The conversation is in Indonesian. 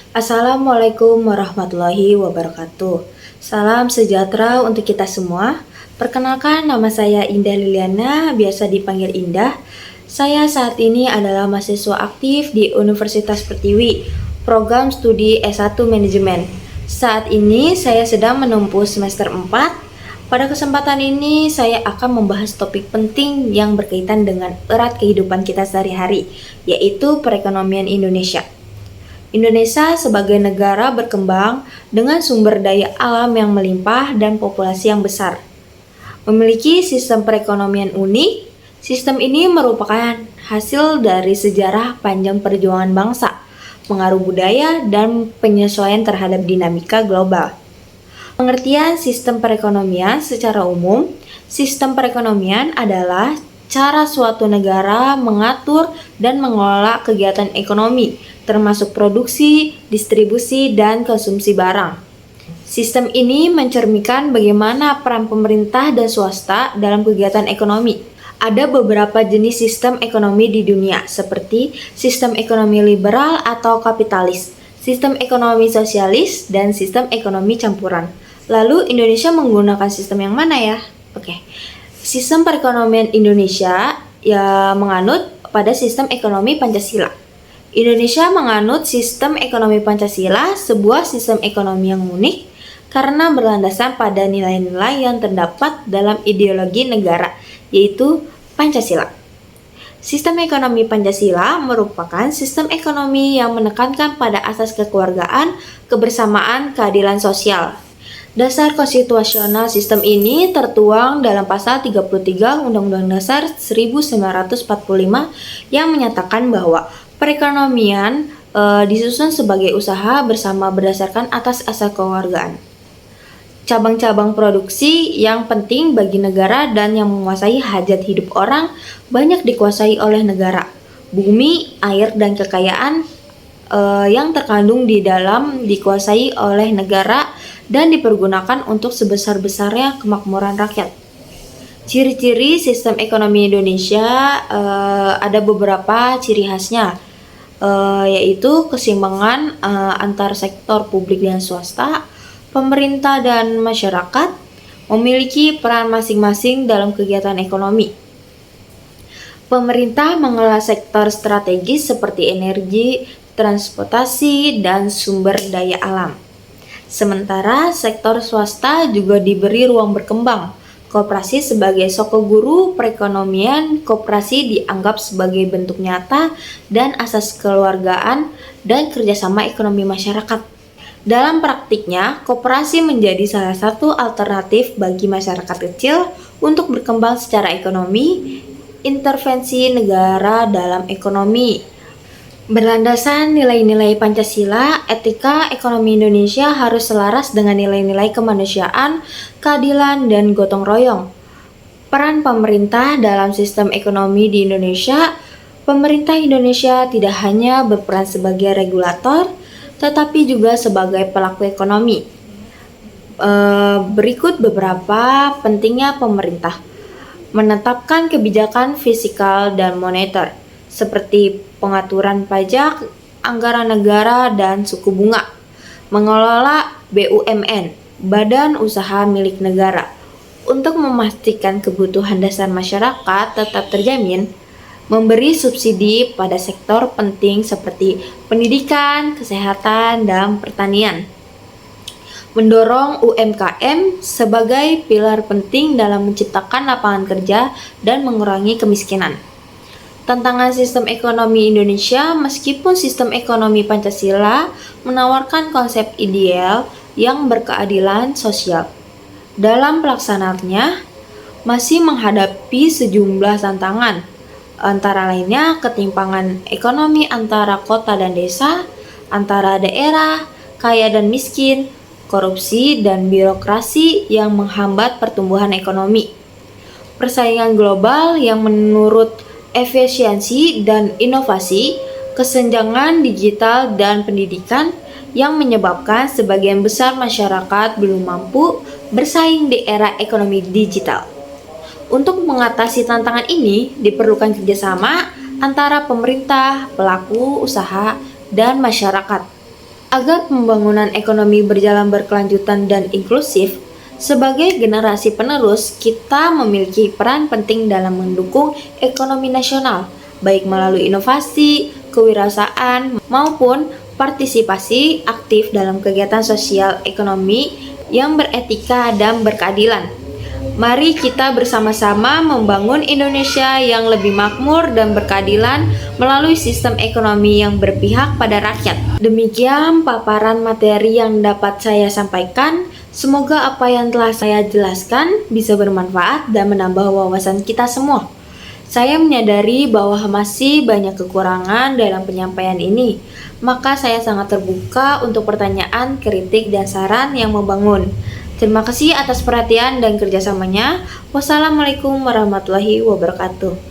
Assalamualaikum warahmatullahi wabarakatuh. Salam sejahtera untuk kita semua. Perkenalkan, nama saya Indah Liliana, biasa dipanggil Indah. Saya saat ini adalah mahasiswa aktif di Universitas Pertiwi, program studi S1 Manajemen. Saat ini saya sedang menempuh semester 4. Pada kesempatan ini saya akan membahas topik penting yang berkaitan dengan erat kehidupan kita sehari-hari, yaitu perekonomian Indonesia. Indonesia sebagai negara berkembang dengan sumber daya alam yang melimpah dan populasi yang besar, memiliki sistem perekonomian unik. Sistem ini merupakan hasil dari sejarah panjang perjuangan bangsa, pengaruh budaya, dan penyesuaian terhadap dinamika global. Pengertian sistem perekonomian secara umum, sistem perekonomian adalah cara suatu negara mengatur dan mengelola kegiatan ekonomi, termasuk produksi, distribusi, dan konsumsi barang. Sistem ini mencerminkan bagaimana peran pemerintah dan swasta dalam kegiatan ekonomi. Ada beberapa jenis sistem ekonomi di dunia, seperti sistem ekonomi liberal atau kapitalis, sistem ekonomi sosialis, dan sistem ekonomi campuran. Lalu Indonesia menggunakan sistem yang mana ya? Oke. Sistem perekonomian Indonesia menganut pada sistem ekonomi Pancasila. Indonesia menganut sistem ekonomi Pancasila, sebuah sistem ekonomi yang unik karena berlandasan pada nilai-nilai yang terdapat dalam ideologi negara, yaitu Pancasila. Sistem ekonomi Pancasila merupakan sistem ekonomi yang menekankan pada asas kekeluargaan, kebersamaan, keadilan sosial. Dasar konstitusional sistem ini tertuang dalam pasal 33 Undang-Undang Dasar 1945 yang menyatakan bahwa perekonomian disusun sebagai usaha bersama berdasarkan atas asas kekeluargaan. Cabang-cabang produksi yang penting bagi negara dan yang menguasai hajat hidup orang banyak dikuasai oleh negara. Bumi, air, dan kekayaan yang terkandung di dalam dikuasai oleh negara dan dipergunakan untuk sebesar-besarnya kemakmuran rakyat. Ciri-ciri sistem ekonomi Indonesia ada beberapa ciri khasnya, yaitu keseimbangan antar sektor publik dan swasta, pemerintah dan masyarakat memiliki peran masing-masing dalam kegiatan ekonomi. Pemerintah mengelola sektor strategis seperti energi, transportasi, dan sumber daya alam. Sementara sektor swasta juga diberi ruang berkembang. Koperasi sebagai sokoguru perekonomian, koperasi dianggap sebagai bentuk nyata dan asas kekeluargaan dan kerjasama ekonomi masyarakat. Dalam praktiknya, koperasi menjadi salah satu alternatif bagi masyarakat kecil untuk berkembang secara ekonomi, intervensi negara dalam ekonomi. Berlandasan nilai-nilai Pancasila, etika ekonomi Indonesia harus selaras dengan nilai-nilai kemanusiaan, keadilan, dan gotong royong. Peran pemerintah dalam sistem ekonomi di Indonesia, pemerintah Indonesia tidak hanya berperan sebagai regulator, tetapi juga sebagai pelaku ekonomi. Berikut beberapa pentingnya pemerintah. Menetapkan kebijakan fiskal dan moneter, seperti pengaturan pajak, anggaran negara, dan suku bunga. Mengelola BUMN, Badan Usaha Milik Negara, untuk memastikan kebutuhan dasar masyarakat tetap terjamin. Memberi subsidi pada sektor penting seperti pendidikan, kesehatan, dan pertanian. Mendorong UMKM sebagai pilar penting dalam menciptakan lapangan kerja dan mengurangi kemiskinan. Tantangan sistem ekonomi Indonesia, meskipun sistem ekonomi Pancasila menawarkan konsep ideal yang berkeadilan sosial, dalam pelaksanaannya masih menghadapi sejumlah tantangan, antara lainnya ketimpangan ekonomi antara kota dan desa, antara daerah kaya dan miskin, korupsi, dan birokrasi yang menghambat pertumbuhan ekonomi. Persaingan global yang menurut efisiensi dan inovasi, kesenjangan digital dan pendidikan yang menyebabkan sebagian besar masyarakat belum mampu bersaing di era ekonomi digital. Untuk mengatasi tantangan ini, diperlukan kerjasama antara pemerintah, pelaku usaha, dan masyarakat. Agar pembangunan ekonomi berjalan berkelanjutan dan inklusif, sebagai generasi penerus, kita memiliki peran penting dalam mendukung ekonomi nasional, baik melalui inovasi, kewirausahaan, maupun partisipasi aktif dalam kegiatan sosial ekonomi yang beretika dan berkeadilan. Mari kita bersama-sama membangun Indonesia yang lebih makmur dan berkeadilan melalui sistem ekonomi yang berpihak pada rakyat. Demikian paparan materi yang dapat saya sampaikan. Semoga apa yang telah saya jelaskan bisa bermanfaat dan menambah wawasan kita semua. Saya menyadari bahwa masih banyak kekurangan dalam penyampaian ini, maka saya sangat terbuka untuk pertanyaan, kritik, dan saran yang membangun. Terima kasih atas perhatian dan kerjasamanya. Wassalamualaikum warahmatullahi wabarakatuh.